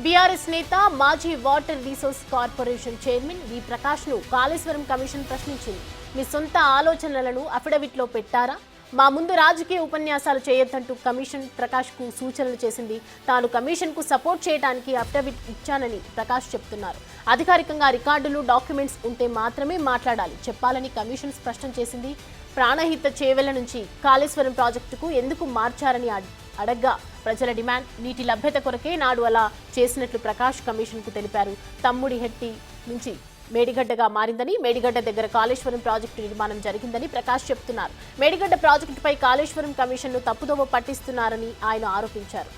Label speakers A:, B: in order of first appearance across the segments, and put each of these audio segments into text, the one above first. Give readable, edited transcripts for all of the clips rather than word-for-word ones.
A: BRS నేత మాజీ water resource corporation chairman వి ప్రకాష్ ను కాళేశ్వరం కమిషన్ ప్రశ్నించింది. మీ సొంత ఆలోచనలను అఫిడవిట్లో పెట్టారా? మా ముందు రాజకీయ ఉపన్యాసాలు చేయొద్దంటూ కమిషన్ ప్రకాష్ కు సూచనలు చేసింది. తాను కమిషన్ కు సపోర్ట్ చేయడానికి అఫిడవిట్ ఇచ్చానని ప్రకాష్ చెప్తున్నారు. అధికారికంగా రికార్డులు, డాక్యుమెంట్స్ ఉంటే మాత్రమే మాట్లాడాలి చెప్పాలని కమిషన్ స్పష్టం చేసింది. ప్రాణహిత చేవెళ్ల నుంచి కాళేశ్వరం ప్రాజెక్టుకు ఎందుకు మార్చారని అడగ్గా ప్రజల డిమాండ్, నీటి లభ్యత కొరకే నాడు అలా చేసినట్లు ప్రకాష్ కమిషన్కు తెలిపారు. తమ్ముడి హెట్టి నుంచి మేడిగడ్డగా మారిందని, మేడిగడ్డ దగ్గర కాళేశ్వరం ప్రాజెక్టు నిర్మాణం జరిగిందని ప్రకాష్ చెప్తున్నారు. మేడిగడ్డ ప్రాజెక్టుపై కాళేశ్వరం కమిషన్ను తప్పుదోవ పట్టిస్తున్నారని ఆయన ఆరోపించారు.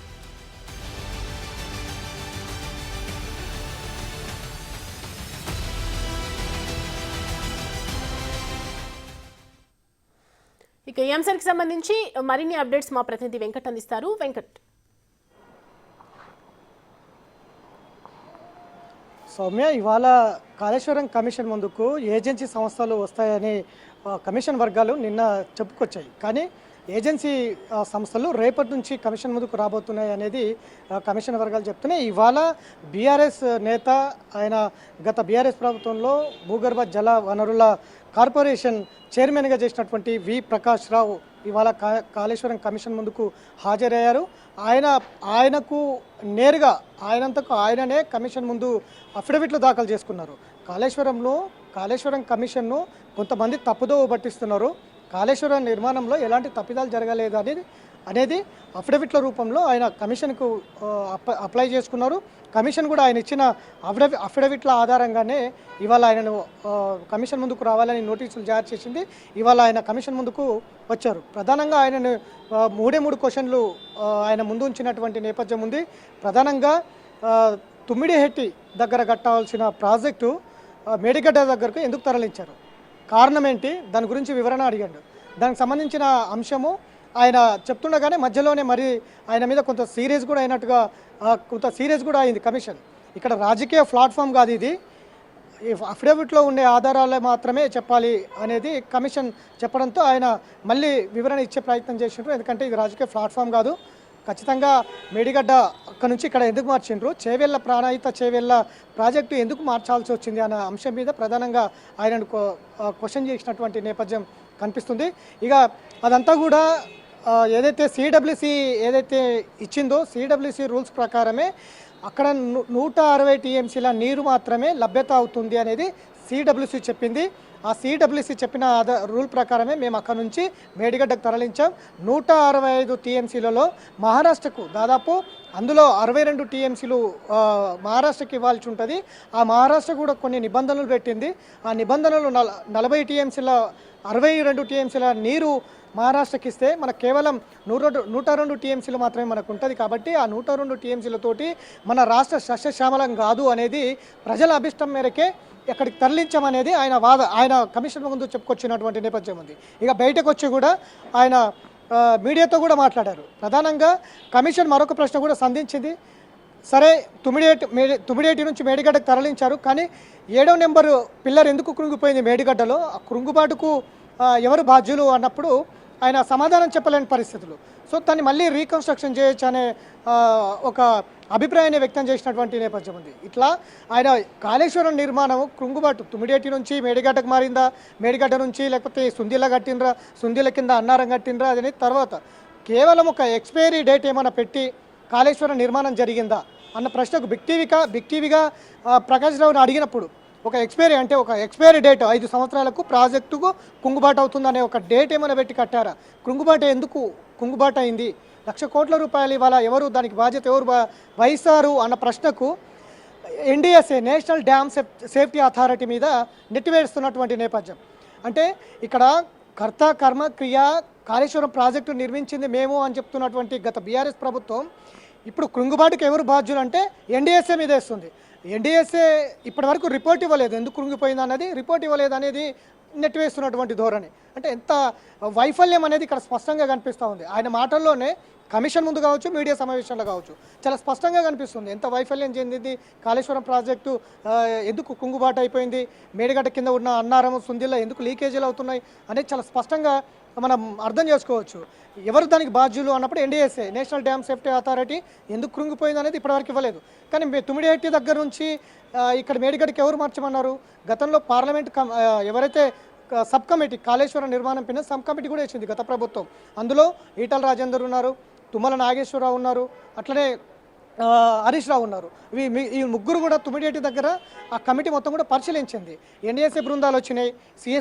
A: ఇక ఈ అంశానికి సంబంధించి మరిన్ని అప్డేట్స్ మా ప్రతినిధి వెంకట్ అందిస్తారు. వెంకట్.
B: సౌమ్య, ఇవాళ కాళేశ్వరం కమిషన్ ముందుకు ఏజెన్సీ సంస్థలు వస్తాయని కమిషన్ వర్గాలు నిన్న చెప్పుకొచ్చాయి. కానీ ఏజెన్సీ సంస్థలు రేపటి నుంచి కమిషన్ ముందుకు రాబోతున్నాయి అనేది కమిషన్ వర్గాలు చెప్తున్నాయి. ఇవాళ బీఆర్ఎస్ నేత, ఆయన గత బీఆర్ఎస్ ప్రభుత్వంలో భూగర్భ జల వనరుల కార్పొరేషన్ చైర్మన్గా చేసినటువంటి వి ప్రకాష్ రావు ఇవాళ కాళేశ్వరం కమిషన్ ముందుకు హాజరయ్యారు. ఆయనకు నేరుగా ఆయనంతకు ఆయననే కమిషన్ ముందు అఫిడవిట్లు దాఖలు చేసుకున్నారు. కాళేశ్వరం కమిషన్ను కొంతమంది తప్పుదోవ పట్టిస్తున్నారు, కాళేశ్వరం నిర్మాణంలో ఎలాంటి తప్పిదాలు జరగలేదు అనేది అఫిడవిట్ల రూపంలో ఆయన కమిషన్కు అప్లై చేసుకున్నారు. కమిషన్ కూడా ఆయన ఇచ్చిన అఫిడవిట్ల ఆధారంగానే ఇవాళ ఆయనను కమిషన్ ముందుకు రావాలని నోటీసులు జారీ చేసింది. ఇవాళ ఆయన కమిషన్ ముందుకు వచ్చారు. ప్రధానంగా ఆయనను మూడు క్వశ్చన్లు ఆయన ముందు ఉంచినటువంటి నేపథ్యం ఉంది. ప్రధానంగా తుమ్మిడిహెట్టి దగ్గర కట్టాల్సిన ప్రాజెక్టు మేడిగడ్డ దగ్గరకు ఎందుకు తరలించారు, కారణం ఏంటి, దాని గురించి వివరణ అడిగాడు. దానికి సంబంధించిన అంశము ఆయన చెప్తుండగానే మధ్యలోనే మరి ఆయన మీద కొంత సీరియస్ కూడా అయింది కమిషన్. ఇక్కడ రాజకీయ ప్లాట్ఫామ్ కాదు ఇది, అఫిడవిట్లో ఉండే ఆధారాలే మాత్రమే చెప్పాలి అనేది కమిషన్ చెప్పడంతో ఆయన మళ్ళీ వివరణ ఇచ్చే ప్రయత్నం చేసిండ్రు. ఎందుకంటే ఇది రాజకీయ ప్లాట్ఫామ్ కాదు, ఖచ్చితంగా మేడిగడ్డ అక్కడ నుంచి ఇక్కడ ఎందుకు మార్చిండ్రు, చేవెళ్ళ ప్రాణహిత చేవెళ్ళ ప్రాజెక్టు ఎందుకు మార్చాల్సి వచ్చింది అన్న అంశం మీద ప్రధానంగా ఆయనను క్వశ్చన్ చేసినటువంటి నేపథ్యం కనిపిస్తుంది. ఇక అదంతా కూడా ఏదైతే సిడబ్ల్యూసి ఏదైతే ఇచ్చిందో సిడబ్ల్యూసి రూల్స్ ప్రకారమే అక్కడ 160 టీఎంసీల నీరు మాత్రమే లభ్యత అవుతుంది అనేది సిడబ్ల్యూసి చెప్పింది. ఆ సిడబ్ల్యూసి చెప్పిన రూల్ ప్రకారమే మేము అక్కడ నుంచి మేడిగడ్డకు తరలించాం. 165 టీఎంసీలలో మహారాష్ట్రకు దాదాపు అందులో 62 టీఎంసీలు మహారాష్ట్రకి ఇవ్వాల్సి ఉంటుంది. ఆ మహారాష్ట్ర కూడా కొన్ని నిబంధనలు పెట్టింది. ఆ నిబంధనలు 40 టీఎంసీల 62 టీఎంసీల నీరు మహారాష్ట్రకి ఇస్తే మనకు కేవలం 102 టీఎంసీలు మాత్రమే మనకు ఉంటుంది. కాబట్టి ఆ 102 టీఎంసీలతోటి మన రాష్ట్ర సస్యశ్యామలం కాదు అనేది ప్రజల అభిష్టం మేరకే ఎక్కడికి తరలించామనేది ఆయన కమిషన్ ముందు చెప్పుకొచ్చినటువంటి నేపథ్యం ఉంది. ఇక బయటకు వచ్చి కూడా ఆయన మీడియాతో కూడా మాట్లాడారు. ప్రధానంగా కమిషన్ మరొక ప్రశ్న కూడా సంధించింది. సరే, తుమ్మిడిహెట్టి నుంచి మేడిగడ్డకు తరలించారు, కానీ 7వ నెంబరు పిల్లర్ ఎందుకు కృంగిపోయింది మేడిగడ్డలో, ఆ కృంగుబాటుకు ఎవరు బాధ్యులు అన్నప్పుడు ఆయన సమాధానం చెప్పలేని పరిస్థితులు. సో దాన్ని మళ్ళీ రీకన్స్ట్రక్షన్ చేయొచ్చు అనే ఒక అభిప్రాయాన్ని వ్యక్తం చేసినటువంటి నేపథ్యం ఉంది. ఇట్లా ఆయన కాళేశ్వరం నిర్మాణం కృంగుబాటు తుమ్మిడిహెట్టి నుంచి మేడిగడ్డకు మారిందా, మేడిగడ్డ నుంచి లేకపోతే సుందీల కట్టినరా, సుందీల కింద అన్నారం కట్టినరా అదని తర్వాత కేవలం ఒక ఎక్స్పైరీ డేట్ ఏమైనా పెట్టి కాళేశ్వరం నిర్మాణం జరిగిందా అన్న ప్రశ్నకు బిగ్ టీవీగా ప్రకాష్ రావుని అడిగినప్పుడు ఒక ఎక్స్పైరీ డేట్ 5 సంవత్సరాలకు ప్రాజెక్టుకు కుంగుబాటు అవుతుందనే ఒక డేట్ ఏమైనా పెట్టి కట్టారా, ఎందుకు కుంగుబాటు అయింది, 1,00,000 కోట్ల రూపాయలు ఇవాళ ఎవరు దానికి బాధ్యత ఎవరు వహిస్తారు అన్న ప్రశ్నకు NDSA national dam safety authority మీద నెట్టివేస్తున్నటువంటి నేపథ్యం. అంటే ఇక్కడ కర్త కర్మ క్రియ కాళేశ్వరం ప్రాజెక్టు నిర్మించింది మేము అని చెప్తున్నటువంటి గత బీఆర్ఎస్ ప్రభుత్వం ఇప్పుడు కృంగుబాటుకి ఎవరు బాధ్యులు అంటే ఎన్డీఎస్ఏ మీద వేస్తుంది. ఎన్డీఎస్ఏ ఇప్పటి వరకు రిపోర్ట్ ఇవ్వలేదు, ఎందుకు కృంగిపోయింది అనేది రిపోర్ట్ ఇవ్వలేదు అనేది నెట్టివేస్తున్నటువంటి ధోరణి. అంటే ఎంత వైఫల్యం అనేది ఇక్కడ స్పష్టంగా కనిపిస్తూ ఉంది. ఆయన మాటల్లోనే కమిషన్ ముందు కావచ్చు, మీడియా సమావేశంలో కావచ్చు, చాలా స్పష్టంగా కనిపిస్తుంది ఎంత వైఫల్యం చెందింది కాళేశ్వరం ప్రాజెక్టు, ఎందుకు కుంగుబాటు అయిపోయింది, మేడిగడ్డ కింద ఉన్న అన్నారం సుందిల్ల ఎందుకు లీకేజీలు అవుతున్నాయి అనేది చాలా స్పష్టంగా మనం అర్థం చేసుకోవచ్చు. ఎవరు దానికి బాధ్యులు అన్నప్పుడు NDSA, national dam safety authority ఎందుకు కృంగిపోయింది అనేది ఇప్పటివరకు ఇవ్వలేదు. కానీ తుమ్మిడిహట్టి దగ్గర నుంచి ఇక్కడ మేడిగడ్డకి ఎవరు మార్చమన్నారు? గతంలో పార్లమెంట్ ఎవరైతే సబ్ కమిటీ కాళేశ్వరం నిర్మాణం పైన సబ్ కమిటీ కూడా ఇచ్చింది గత ప్రభుత్వం. అందులో ఈటల రాజేందర్ ఉన్నారు, తుమ్మల నాగేశ్వరరావు ఉన్నారు, అట్లనే హరీష్ రావు ఉన్నారు. ఈ ముగ్గురు కూడా తుమ్మిడిహట్టి దగ్గర ఆ కమిటీ మొత్తం కూడా పరిశీలించింది. ఎన్డీఎస్ఏ బృందాలు వచ్చినాయి,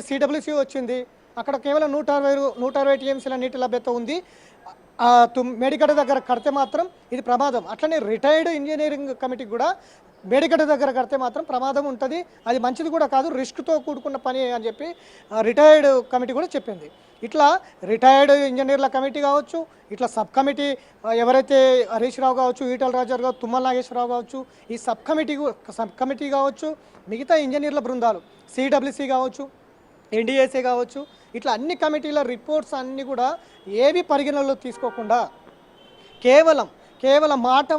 B: సిడబ్ల్యూసీ వచ్చింది. అక్కడ కేవలం 160 టీఎంసీల నీటి లభ్యత ఉంది. మేడిగడ్డ దగ్గర కడితే మాత్రం ఇది ప్రమాదం. అట్లనే రిటైర్డ్ ఇంజనీరింగ్ కమిటీకి కూడా మేడిగడ్డ దగ్గర కడితే మాత్రం ప్రమాదం ఉంటుంది, అది మంచిది కూడా కాదు, రిస్క్తో కూడుకున్న పని అని చెప్పి రిటైర్డ్ కమిటీ కూడా చెప్పింది. ఇట్లా రిటైర్డ్ ఇంజనీర్ల కమిటీ కావచ్చు, ఇట్లా సబ్ కమిటీ ఎవరైతే హరీష్ రావు కావచ్చు, ఈటల రాజర్ కావచ్చు, తుమ్మల నాగేశ్వరరావు కావచ్చు, ఈ సబ్ కమిటీ కావచ్చు, మిగతా ఇంజనీర్ల బృందాలు సిడబ్ల్యూసీ కావచ్చు, ఎన్డీఎస్ఏ కావచ్చు, ఇట్లా అన్ని కమిటీల రిపోర్ట్స్ అన్నీ కూడా ఏవి పరిగణనలో తీసుకోకుండా కేవలం మాట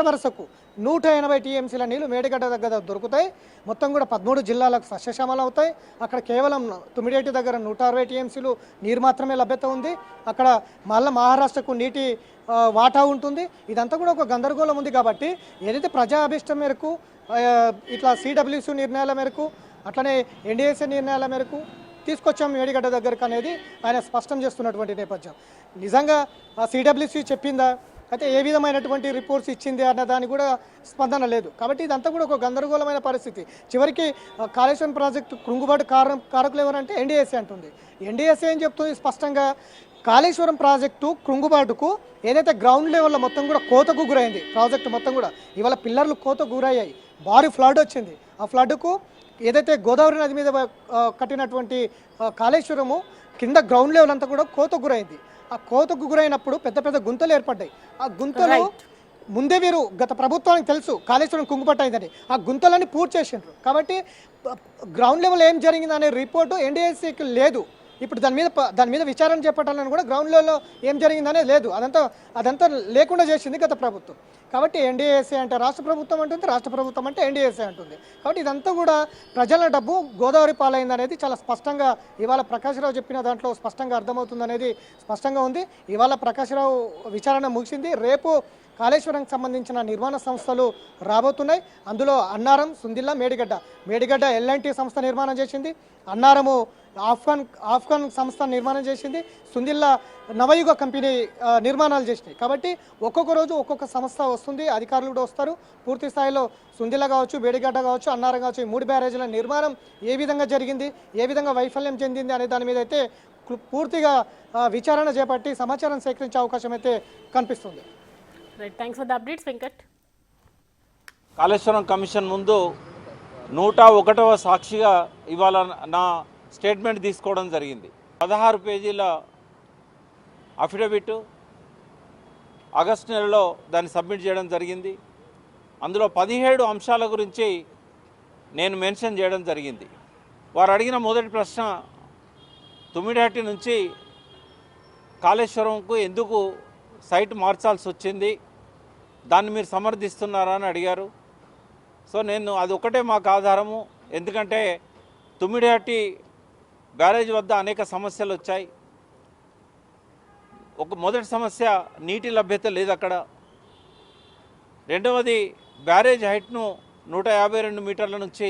B: వరుసకు 180 టీఎంసీల నీళ్ళు మేడిగడ్డ దగ్గర దొరుకుతాయి. మొత్తం కూడా 13 జిల్లాలకు సస్యశ్యామలు అవుతాయి. అక్కడ కేవలం తుమ్మిడిహట్టి దగ్గర 160 టీఎంసీలు నీరు మాత్రమే లభ్యత ఉంది. అక్కడ మళ్ళీ మహారాష్ట్రకు నీటి వాటా ఉంటుంది. ఇదంతా కూడా ఒక గందరగోళం ఉంది. కాబట్టి ఏదైతే ప్రజా అభిష్టం మేరకు ఇట్లా సిడబ్ల్యూసీ నిర్ణయాల మేరకు అట్లనే ఎన్డీఎస్ఏ నిర్ణయాల మేరకు తీసుకొచ్చాం మేడిగడ్డ దగ్గరకు అనేది ఆయన స్పష్టం చేస్తున్నటువంటి నేపథ్యం. నిజంగా సిడబ్ల్యూసీ చెప్పిందా, అయితే ఏ విధమైనటువంటి రిపోర్ట్స్ ఇచ్చింది అన్న దానికి కూడా స్పందన లేదు. కాబట్టి ఇదంతా కూడా ఒక గందరగోళమైన పరిస్థితి. చివరికి కాళేశ్వరం ప్రాజెక్టు కృంగుబాటు కారకులు ఎవరంటే ఎన్డీఎస్ఏ అంటుంది. ఎన్డీఎస్ఏ ఏం చెప్తుంది స్పష్టంగా, కాళేశ్వరం ప్రాజెక్టు కృంగుబాటుకు ఏదైతే గ్రౌండ్ లెవెల్లో మొత్తం కూడా కోతకు గురైంది ప్రాజెక్టు మొత్తం కూడా, ఇవాళ పిల్లర్లు కోతకు గురయ్యాయి, భారీ ఫ్లడ్ వచ్చింది. ఆ ఫ్లడ్కు ఏదైతే గోదావరి నది మీద కట్టినటువంటి కాళేశ్వరము కింద గ్రౌండ్ లెవెల్ అంతా కూడా కోతకు గురైంది. ఆ కోతకు గురైనప్పుడు పెద్ద పెద్ద గుంతలు ఏర్పడ్డాయి. ఆ గుంతలు ముందే వీరు గత ప్రభుత్వానికి తెలుసు కాళేశ్వరం కుంగుపట్టయిందని, ఆ గుంతలన్నీ పూర్తి చేసిండ్రు. కాబట్టి గ్రౌండ్ లెవెల్ ఏం జరిగిందనే రిపోర్టు ఎన్డీఎస్సీకి లేదు. ఇప్పుడు దాని మీద విచారణ చేపట్టాలని కూడా గ్రౌండ్ లెవెల్లో ఏం జరిగిందనే లేదు. అదంతా లేకుండా చేసింది గత ప్రభుత్వం. కాబట్టి ఎన్డీఎస్ఏ అంటే రాష్ట్ర ప్రభుత్వం అంటుంది, రాష్ట్ర ప్రభుత్వం అంటే ఎన్డీఎస్ఏ అంటుంది. కాబట్టి ఇదంతా కూడా ప్రజల డబ్బు గోదావరి పాలైంది అనేది చాలా స్పష్టంగా ఇవాళ ప్రకాశ్రావు చెప్పిన దాంట్లో స్పష్టంగా అర్థమవుతుంది అనేది స్పష్టంగా ఉంది. ఇవాళ ప్రకాశ్రావు విచారణ ముగిసింది. రేపు కాళేశ్వరంకి సంబంధించిన నిర్మాణ సంస్థలు రాబోతున్నాయి. అందులో అన్నారం, సుందిల్ల, మేడిగడ్డ ఎల్ఎన్టీ సంస్థ నిర్మాణం చేసింది, అన్నారము ఆఫ్ఘన్ సంస్థ నిర్మాణం చేసింది, సుందిల్ల నవయుగ కంపెనీ నిర్మాణాలు చేసినాయి. కాబట్టి ఒక్కొక్క రోజు ఒక్కొక్క సంస్థ వస్తుంది, అధికారులు కూడా వస్తారు. పూర్తి స్థాయిలో సుందిల్ల కావచ్చు, మేడిగడ్డ కావచ్చు, అన్నారం కావచ్చు, ఈ 3 బ్యారేజీల నిర్మాణం ఏ విధంగా జరిగింది, ఏ విధంగా వైఫల్యం చెందింది అనే దాని మీద అయితే పూర్తిగా విచారణ చేపట్టి సమాచారం సేకరించే అవకాశం అయితే కనిపిస్తుంది.
A: Thanks for the updates Venkat.
C: Kaleshwaram commission ముందు 101వ సాక్షిగా ఇవాళ నా స్టేట్మెంట్ తీసుకోవడం జరిగింది. 16 పేజీల అఫిడవిట్ ఆగస్టు నెలలో దాన్ని సబ్మిట్ చేయడం జరిగింది. అందులో 17 అంశాల గురించి నేను మెన్షన్ చేయడం జరిగింది. వారు అడిగిన మొదటి ప్రశ్న, తుమ్మిడిహట్టి నుంచి కాళేశ్వరంకు ఎందుకు సైట్ మార్చాల్సి వచ్చింది, దాన్ని మీరు సమర్థిస్తున్నారా అని అడిగారు. సో నేను అది ఒకటే మాకు ఆధారము. ఎందుకంటే తుమ్మిడిహట్టి బ్యారేజ్ వద్ద అనేక సమస్యలు వచ్చాయి. మొదటి సమస్య నీటి లభ్యత లేదు అక్కడ. రెండవది బ్యారేజ్ హైట్ను 152 మీటర్ల నుంచి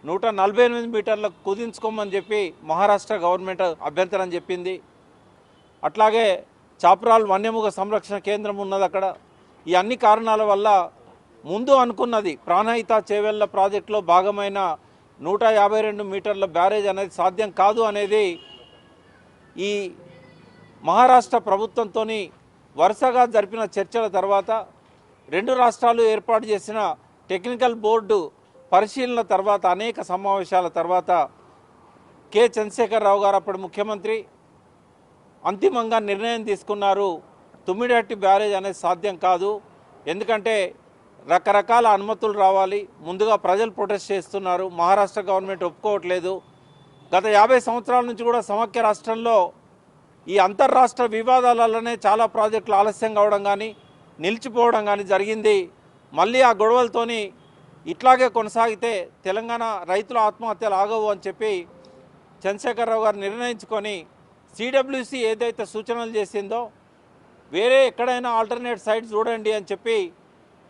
C: 148 మీటర్లకు కుదించుకోమని చెప్పి మహారాష్ట్ర గవర్నమెంట్ అభ్యంతరం చెప్పింది. అట్లాగే చాప్రాల్ వన్యమృగ సంరక్షణ కేంద్రం ఉన్నది అక్కడ. ఈ అన్ని కారణాల వల్ల ముందు అనుకున్నది ప్రాణహిత చేవెళ్ల ప్రాజెక్టులో భాగమైన 152 మీటర్ల బ్యారేజ్ అనేది సాధ్యం కాదు అనేది ఈ మహారాష్ట్ర ప్రభుత్వంతో వరుసగా జరిపిన చర్చల తర్వాత, 2 రాష్ట్రాలు ఏర్పాటు చేసిన టెక్నికల్ బోర్డు పరిశీలన తర్వాత, అనేక సమావేశాల తర్వాత కె చంద్రశేఖరరావు గారు అప్పుడు ముఖ్యమంత్రి అంతిమంగా నిర్ణయం తీసుకున్నారు. తుమ్మిడిహట్టి బ్యారేజ్ అనేది సాధ్యం కాదు, ఎందుకంటే రకరకాల అనుమతులు రావాలి. ముందుగా ప్రజలు ప్రొటెస్ట్ చేస్తున్నారు, మహారాష్ట్ర గవర్నమెంట్ ఒప్పుకోవట్లేదు. గత 50 సంవత్సరాల నుంచి కూడా సమైక్య రాష్ట్రంలో ఈ అంతర్రాష్ట్ర వివాదాలలోనే చాలా ప్రాజెక్టులు ఆలస్యం కావడం కానీ నిలిచిపోవడం కానీ జరిగింది. మళ్ళీ ఆ గొడవలతోని ఇట్లాగే కొనసాగితే తెలంగాణ రైతుల ఆత్మహత్యలు ఆగవు అని చెప్పి చంద్రశేఖరరావు గారు నిర్ణయించుకొని సిడబ్ల్యూసి ఏదైతే సూచనలు చేసిందో వేరే ఎక్కడైనా ఆల్టర్నేట్ సైట్ చూడండి అని చెప్పి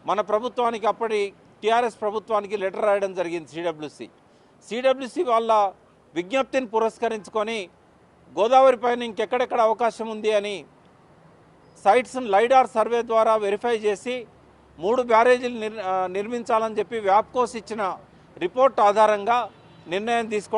C: మన ప్రభుత్వానికి అప్పటి టీఆర్ఎస్ ప్రభుత్వానికి లెటర్ రాయడం జరిగింది సిడబ్ల్యూసి వాళ్ళ విజ్ఞప్తిని పురస్కరించుకొని గోదావరి పైన ఇంకెక్కడెక్కడ అవకాశం ఉంది అని సైట్స్ను లైడార్ సర్వే ద్వారా వెరిఫై చేసి 3 బ్యారేజీలు నిర్మించాలని చెప్పి వ్యాప్కోస్ ఇచ్చిన రిపోర్ట్ ఆధారంగా నిర్ణయం తీసుకోవడం